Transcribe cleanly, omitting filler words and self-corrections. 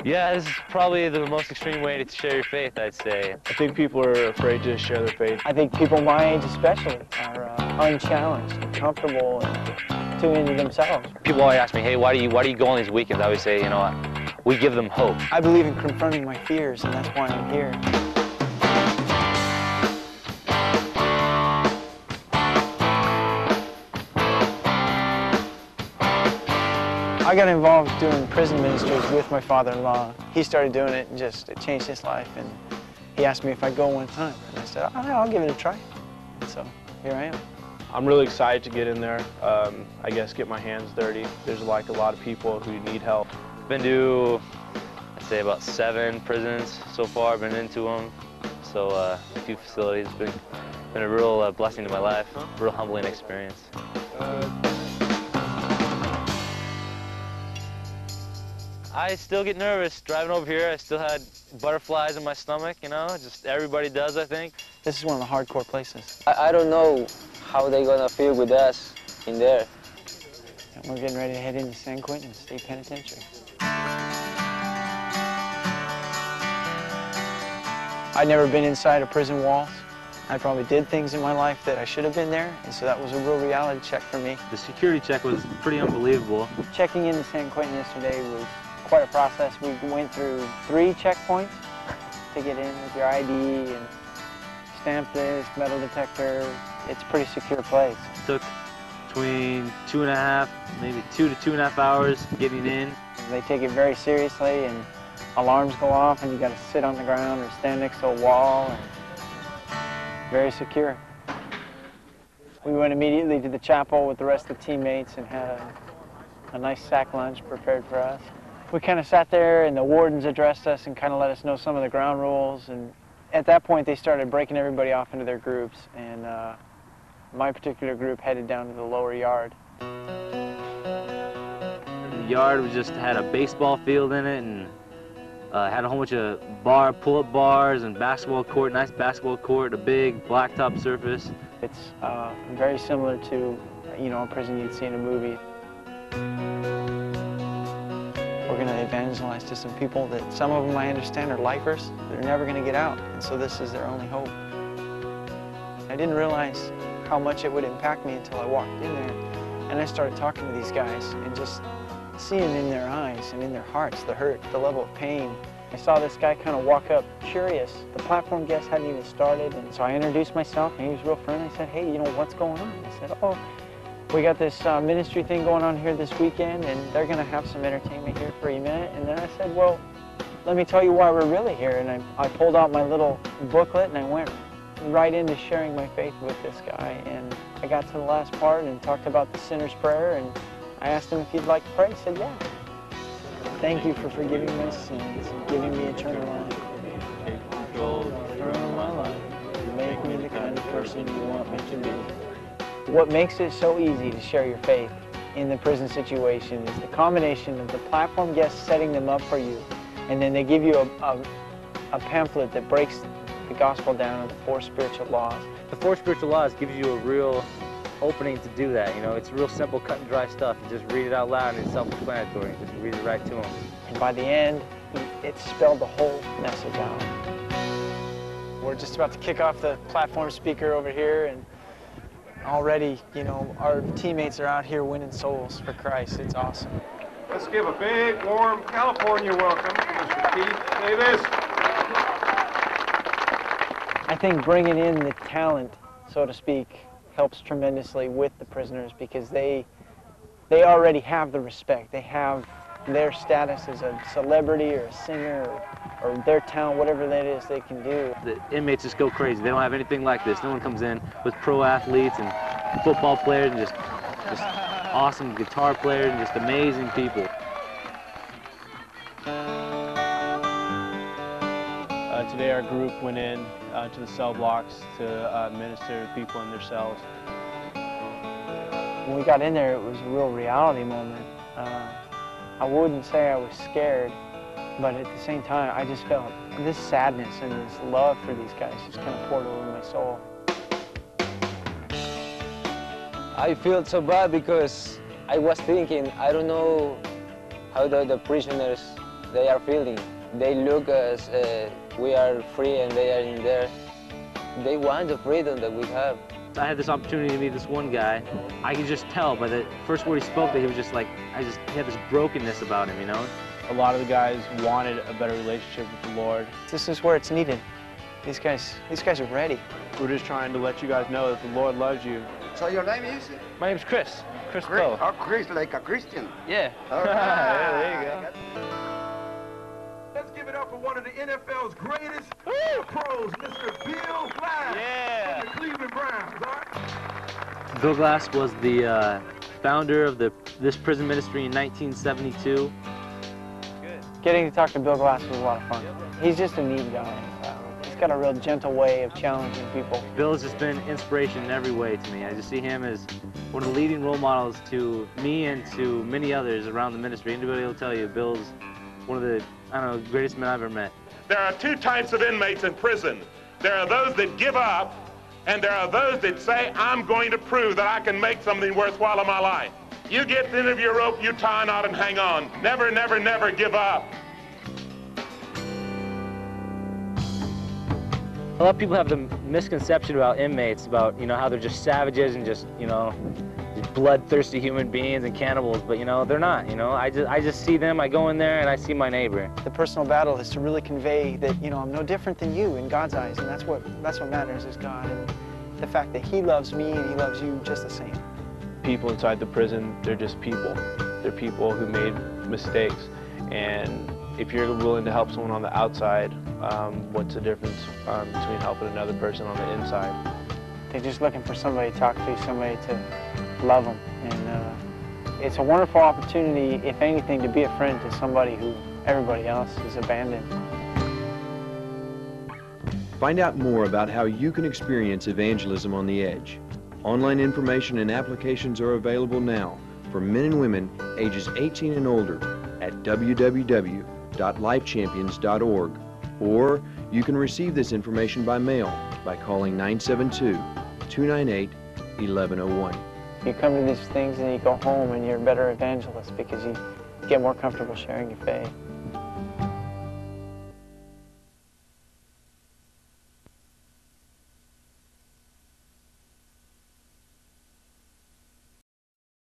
Yeah, this is probably the most extreme way to share your faith, I'd say. I think people are afraid to share their faith. I think people my age especially are unchallenged and comfortable and too into themselves. People always ask me, hey, why do you go on these weekends? I always say, you know, we give them hope. I believe in confronting my fears, and that's why I'm here. I got involved doing prison ministries with my father-in-law. He started doing it and it changed his life. And he asked me if I'd go one time. And I said, I'll give it a try. And so here I am. I'm really excited to get in there, I guess get my hands dirty. There's like a lot of people who need help. Been to, I'd say about 7 prisons so far. I've been into them. So a few facilities. It's been a real blessing to my life, real humbling experience. I still get nervous driving over here. I still had butterflies in my stomach, you know, just everybody does, I think. This is one of the hardcore places. I don't know how they're gonna feel with us in there. And we're getting ready to head into San Quentin State Penitentiary. I'd never been inside of prison walls. I probably did things in my life that I should have been there, and so that was a real reality check for me. The security check was pretty unbelievable. Checking into San Quentin yesterday was quite a process. We went through 3 checkpoints to get in with your ID and stamp this, metal detector. It's a pretty secure place. It took between 2.5, maybe 2 to 2.5 hours getting in. They take it very seriously, and alarms go off and you got to sit on the ground or stand next to a wall. And very secure. We went immediately to the chapel with the rest of the teammates and had a nice sack lunch prepared for us. We kind of sat there and the wardens addressed us and kind of let us know some of the ground rules, and at that point they started breaking everybody off into their groups, and my particular group headed down to the lower yard. The yard just had a baseball field in it and had a whole bunch of pull-up bars and basketball court, nice basketball court, a big blacktop surface. It's very similar to, you know, a prison you'd see in a movie. We're going to evangelize to some people that some of them I understand are lifers. They're never going to get out, and so this is their only hope. I didn't realize how much it would impact me until I walked in there and I started talking to these guys and just seeing in their eyes and in their hearts the hurt, the level of pain. I saw this guy kind of walk up curious. The platform guest hadn't even started, and so I introduced myself and he was real friendly. I said, hey, you know, what's going on? I said, oh, we got this ministry thing going on here this weekend and they're going to have some entertainment here for a minute. And then I said, well, let me tell you why we're really here. And I pulled out my little booklet and I went right into sharing my faith with this guy. And I got to the last part and talked about the sinner's prayer, and I asked him if he'd like to pray. He said, yeah. Thank you for forgiving my sins and giving me eternal life. Take control Through my life, make me the kind of person you want me to be. What makes it so easy to share your faith in the prison situation is the combination of the platform guests setting them up for you, and then they give you a pamphlet that breaks the gospel down into 4 spiritual laws. The 4 spiritual laws gives you a real opening to do that. You know, it's real simple, cut and dry stuff. You just read it out loud and it's self-explanatory. Just read it right to them. And by the end, it spelled the whole message out. We're just about to kick off the platform speaker over here, and already, you know, our teammates are out here winning souls for Christ. It's awesome. Let's give a big, warm California welcome to Mr. Keith Davis. I think bringing in the talent, so to speak, helps tremendously with the prisoners, because they already have the respect. They have their status as a celebrity or a singer or their talent, whatever that is they can do. The inmates just go crazy. They don't have anything like this. No one comes in with pro athletes and football players and just awesome guitar players and just amazing people. Today our group went in to the cell blocks to minister to people in their cells. When we got in there, it was a real reality moment. I wouldn't say I was scared, but at the same time, I just felt this sadness and this love for these guys just kind of poured over my soul. I feel so bad because I was thinking, I don't know how the prisoners they are feeling. They look as we are free and they are in there. They want the freedom that we have. I had this opportunity to meet this one guy. I could just tell by the first word he spoke that he was just like, he had this brokenness about him, you know? A lot of the guys wanted a better relationship with the Lord. This is where it's needed. These guys are ready. We're just trying to let you guys know that the Lord loves you. So your name is? My name's Chris. Chris Chris. Poe. Oh, Chris, like a Christian. Yeah. All right. Yeah, there you go. Let's give it up for one of the NFL's greatest pros, Mr. Bill Glass. Yeah. From the Cleveland Browns, all right? Bill Glass was the founder of this prison ministry in 1972. Getting to talk to Bill Glass was a lot of fun. He's just a neat guy. He's got a real gentle way of challenging people. Bill has just been inspiration in every way to me. I just see him as one of the leading role models to me and to many others around the ministry. Anybody will tell you Bill's one of the, I don't know, greatest men I've ever met. There are two types of inmates in prison. There are those that give up, and there are those that say, I'm going to prove that I can make something worthwhile of my life. You get to the end of your rope, you tie a knot and hang on. Never, never, never give up. A lot of people have the misconception about inmates, about, you know, how they're just savages and just, you know, bloodthirsty human beings and cannibals, but, you know, they're not, you know. I just see them, I go in there and I see my neighbor. The personal battle is to really convey that, you know, I'm no different than you in God's eyes, and that's what matters is God, and the fact that He loves me and He loves you just the same. People inside the prison, they're just people. They're people who made mistakes, and if you're willing to help someone on the outside, what's the difference between helping another person on the inside? They're just looking for somebody to talk to, somebody to love them. And it's a wonderful opportunity, if anything, to be a friend to somebody who everybody else has abandoned. Find out more about how you can experience evangelism on the edge. Online information and applications are available now for men and women ages 18 and older at www.lifechampions.org, or you can receive this information by mail by calling 972-298-1101. You come to these things and you go home and you're a better evangelist because you get more comfortable sharing your faith.